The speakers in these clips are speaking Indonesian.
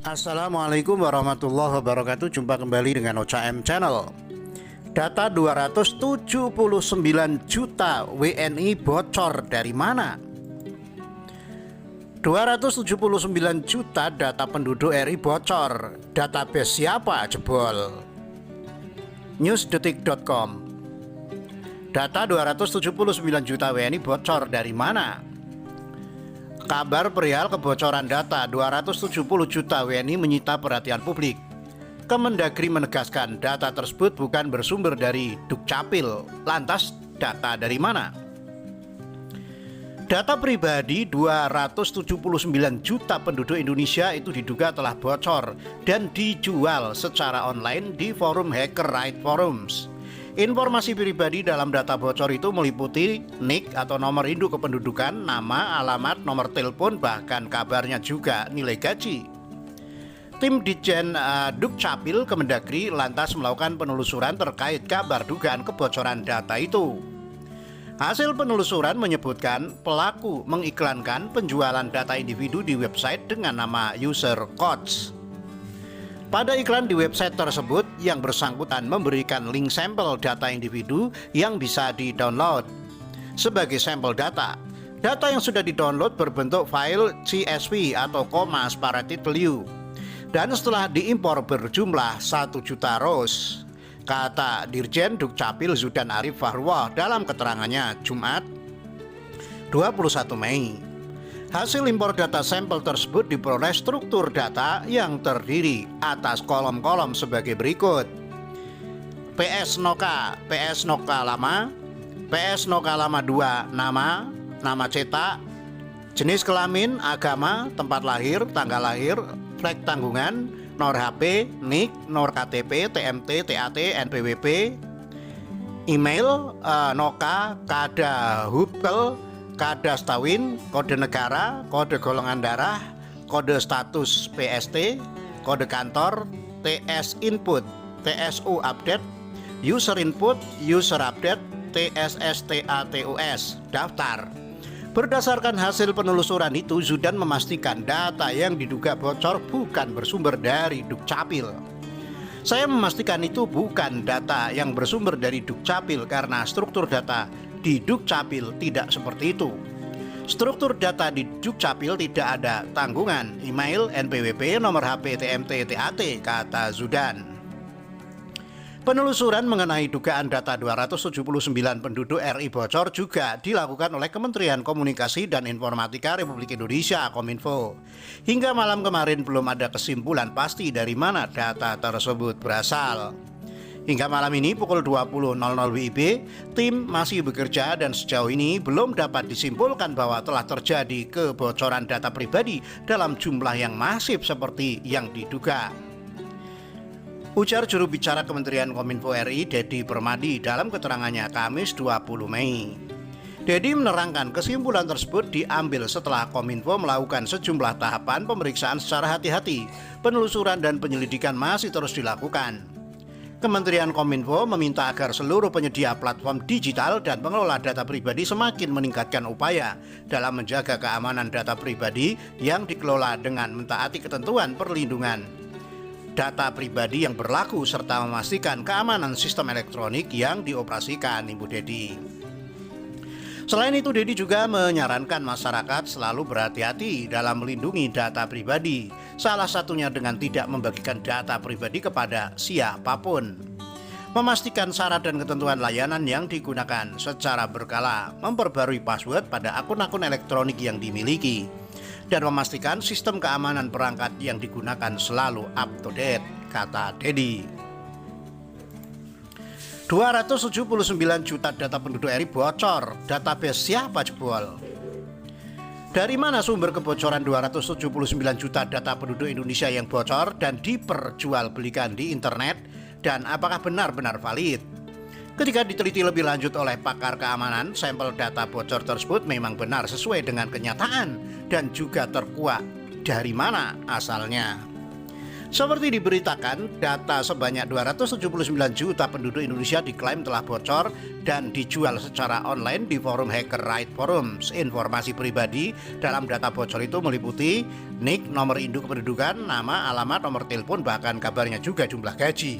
Assalamualaikum warahmatullahi wabarakatuh. Jumpa kembali dengan Ocha M Channel. Data 279 juta WNI bocor dari mana? 279 juta data penduduk RI bocor. Database siapa jebol? Newsdetik.com. Data 279 juta WNI bocor dari mana? Kabar perihal kebocoran data 270 juta WNI menyita perhatian publik. Kemendagri menegaskan data tersebut bukan bersumber dari Dukcapil. Lantas data dari mana? Data pribadi 279 juta penduduk Indonesia itu diduga telah bocor dan dijual secara online di forum Hacker Right Forums. Informasi pribadi dalam data bocor itu meliputi NIK atau nomor induk kependudukan, nama, alamat, nomor telepon, bahkan kabarnya juga nilai gaji. Tim Ditjen Dukcapil Kemendagri lantas melakukan penelusuran terkait kabar dugaan kebocoran data itu. Hasil penelusuran menyebutkan pelaku mengiklankan penjualan data individu di website dengan nama User Codes. Pada iklan di website tersebut, yang bersangkutan memberikan link sampel data individu yang bisa di-download. Sebagai sampel data, data yang sudah di-download berbentuk file CSV atau comma separated value. Dan setelah diimpor berjumlah 1 juta rows, kata Dirjen Dukcapil Zudan Arif Fahruah dalam keterangannya Jumat 21 Mei. Hasil impor data sampel tersebut diperoleh struktur data yang terdiri atas kolom-kolom sebagai berikut. PS Noka lama, PS Noka lama 2 nama cetak, jenis kelamin, agama, tempat lahir, tanggal lahir, flag tanggungan, nomor HP, NIK, nomor KTP, TMT, TAT, NPWP, email, Noka, kada Hubkel, kada Stawin, kode negara, kode golongan darah, kode status PST, kode kantor, TS input, TSU update, user input, user update, TSSTATUS, daftar. Berdasarkan hasil penelusuran itu, Zudan memastikan data yang diduga bocor bukan bersumber dari Dukcapil. Saya memastikan itu bukan data yang bersumber dari Dukcapil karena struktur data di Dukcapil tidak seperti itu. Struktur data di Dukcapil tidak ada tanggungan, email, NPWP, nomor HP, TMT, TAT, kata Zudan. Penelusuran mengenai dugaan data 279 penduduk RI bocor juga dilakukan oleh Kementerian Komunikasi dan Informatika Republik Indonesia Kominfo. Hingga malam kemarin belum ada kesimpulan pasti dari mana data tersebut berasal. Hingga malam ini pukul 20.00 WIB, tim masih bekerja dan sejauh ini belum dapat disimpulkan bahwa telah terjadi kebocoran data pribadi dalam jumlah yang masif seperti yang diduga. Ujar juru bicara Kementerian Kominfo RI, Dedi Permadi, dalam keterangannya Kamis 20 Mei. Dedi menerangkan kesimpulan tersebut diambil setelah Kominfo melakukan sejumlah tahapan pemeriksaan secara hati-hati. Penelusuran dan penyelidikan masih terus dilakukan. Kementerian Kominfo meminta agar seluruh penyedia platform digital dan pengelola data pribadi semakin meningkatkan upaya dalam menjaga keamanan data pribadi yang dikelola dengan mentaati ketentuan perlindungan data pribadi yang berlaku serta memastikan keamanan sistem elektronik yang dioperasikan, Ibu Dedi. Selain itu, Dedi juga menyarankan masyarakat selalu berhati-hati dalam melindungi data pribadi, salah satunya dengan tidak membagikan data pribadi kepada siapapun. Memastikan syarat dan ketentuan layanan yang digunakan secara berkala, memperbarui password pada akun-akun elektronik yang dimiliki, dan memastikan sistem keamanan perangkat yang digunakan selalu up to date, kata Dedi. 279 juta data penduduk RI bocor, database siapa jebol? Dari mana sumber kebocoran 279 juta data penduduk Indonesia yang bocor dan diperjualbelikan di internet, dan apakah benar-benar valid? Ketika diteliti lebih lanjut oleh pakar keamanan, sampel data bocor tersebut memang benar sesuai dengan kenyataan dan juga terkuak dari mana asalnya. Seperti diberitakan, data sebanyak 279 juta penduduk Indonesia diklaim telah bocor dan dijual secara online di forum Hacker Right Forums. Informasi pribadi dalam data bocor itu meliputi nik, nomor induk kependudukan, nama, alamat, nomor telepon, bahkan kabarnya juga jumlah gaji.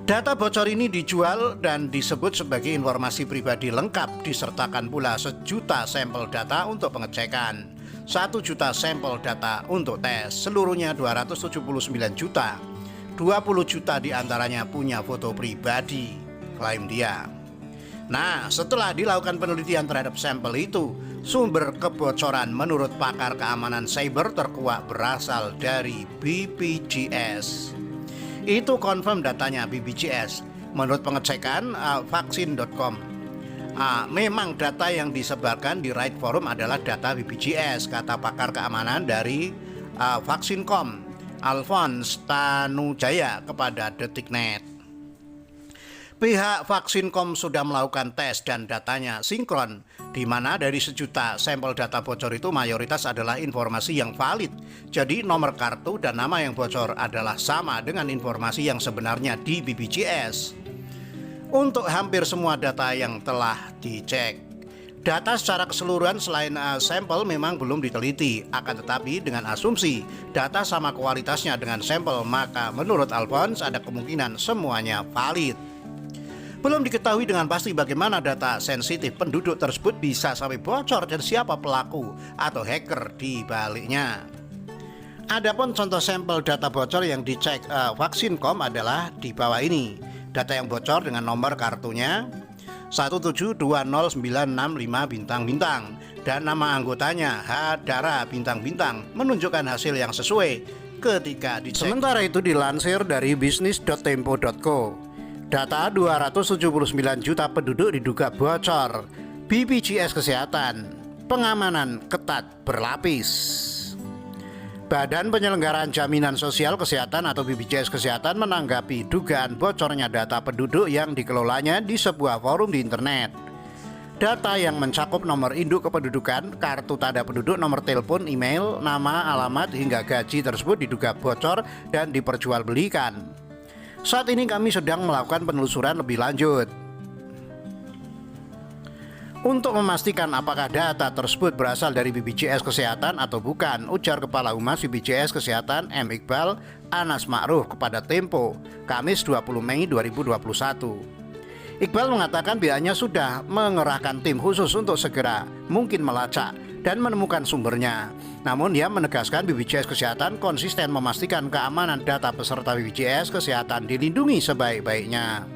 Data bocor ini dijual dan disebut sebagai informasi pribadi lengkap, disertakan pula 1 juta sampel data untuk pengecekan. 1 juta sampel data untuk tes, seluruhnya 279 juta. 20 juta diantaranya punya foto pribadi, klaim dia. Nah, setelah dilakukan penelitian terhadap sampel itu, sumber kebocoran menurut pakar keamanan cyber terkuak berasal dari BPJS. Itu confirm datanya BPJS. Menurut pengecekan vaksin.com. Memang data yang disebarkan di Right Forum adalah data BPJS, kata pakar keamanan dari Vaksin.com, Alphonse Tanujaya kepada Detiknet. Pihak Vaksin.com sudah melakukan tes dan datanya sinkron, di mana dari 1 juta sampel data bocor itu mayoritas adalah informasi yang valid. Jadi nomor kartu dan nama yang bocor adalah sama dengan informasi yang sebenarnya di BPJS. Untuk hampir semua data yang telah dicek, data secara keseluruhan selain sampel memang belum diteliti. Akan tetapi dengan asumsi data sama kualitasnya dengan sampel, maka menurut Alphonse ada kemungkinan semuanya valid. Belum diketahui dengan pasti bagaimana data sensitif penduduk tersebut bisa sampai bocor dan siapa pelaku atau hacker di baliknya. Adapun contoh sampel data bocor yang dicek Vaksin.com adalah di bawah ini. Data yang bocor dengan nomor kartunya 1720965 dan nama anggotanya Hadara bintang-bintang menunjukkan hasil yang sesuai ketika dicek. Sementara itu dilansir dari bisnis.tempo.co, data 279 juta penduduk diduga bocor. BPJS Kesehatan, pengamanan ketat berlapis. Badan Penyelenggaraan Jaminan Sosial Kesehatan atau BPJS Kesehatan menanggapi dugaan bocornya data penduduk yang dikelolanya di sebuah forum di internet. Data yang mencakup nomor induk kependudukan, kartu tanda penduduk, nomor telepon, email, nama, alamat, hingga gaji tersebut diduga bocor dan diperjualbelikan. Saat ini kami sedang melakukan penelusuran lebih lanjut untuk memastikan apakah data tersebut berasal dari BPJS Kesehatan atau bukan, ujar Kepala Humas BPJS Kesehatan M. Iqbal Anas Ma'ruf kepada Tempo, Kamis 20 Mei 2021. Iqbal mengatakan pihaknya sudah mengerahkan tim khusus untuk segera mungkin melacak dan menemukan sumbernya. Namun dia menegaskan BPJS Kesehatan konsisten memastikan keamanan data peserta BPJS Kesehatan dilindungi sebaik-baiknya.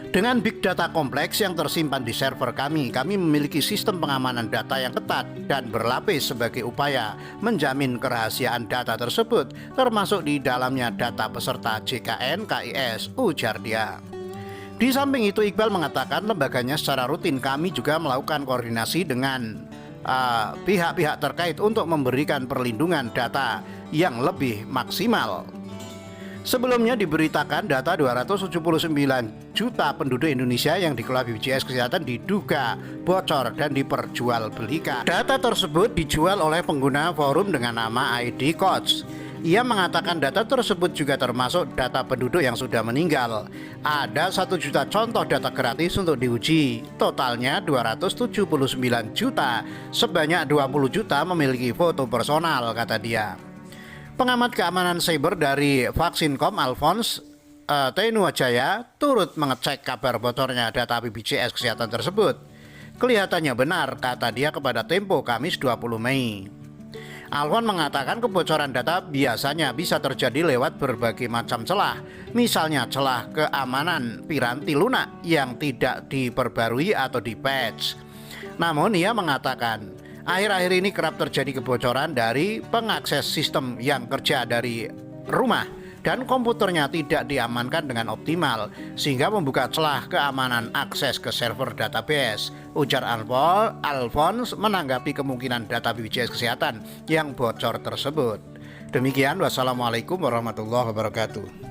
Dengan big data kompleks yang tersimpan di server kami memiliki sistem pengamanan data yang ketat dan berlapis sebagai upaya menjamin kerahasiaan data tersebut, termasuk di dalamnya data peserta JKN KIS, ujar dia. Di samping itu, Iqbal mengatakan lembaganya secara rutin kami juga melakukan koordinasi dengan pihak-pihak terkait untuk memberikan perlindungan data yang lebih maksimal. Sebelumnya diberitakan data 279 juta penduduk Indonesia yang dikelola BPJS Kesehatan diduga bocor dan diperjualbelikan. Data tersebut dijual oleh pengguna forum dengan nama ID Coach. Ia mengatakan data tersebut juga termasuk data penduduk yang sudah meninggal. Ada 1 juta contoh data gratis untuk diuji. Totalnya 279 juta, sebanyak 20 juta memiliki foto personal, kata dia. Pengamat keamanan cyber dari Vaksin.com, Alphonse Tanujaya, turut mengecek kabar bocornya data BPJS Kesehatan tersebut. Kelihatannya benar, kata dia kepada Tempo, Kamis 20 Mei. Alphonse mengatakan kebocoran data biasanya bisa terjadi lewat berbagai macam celah, misalnya celah keamanan piranti lunak yang tidak diperbarui atau di-patch. Namun ia mengatakan akhir-akhir ini kerap terjadi kebocoran dari pengakses sistem yang kerja dari rumah dan komputernya tidak diamankan dengan optimal sehingga membuka celah keamanan akses ke server database, ujar Alphonse menanggapi kemungkinan data BPJS Kesehatan yang bocor tersebut. Demikian, wassalamualaikum warahmatullahi wabarakatuh.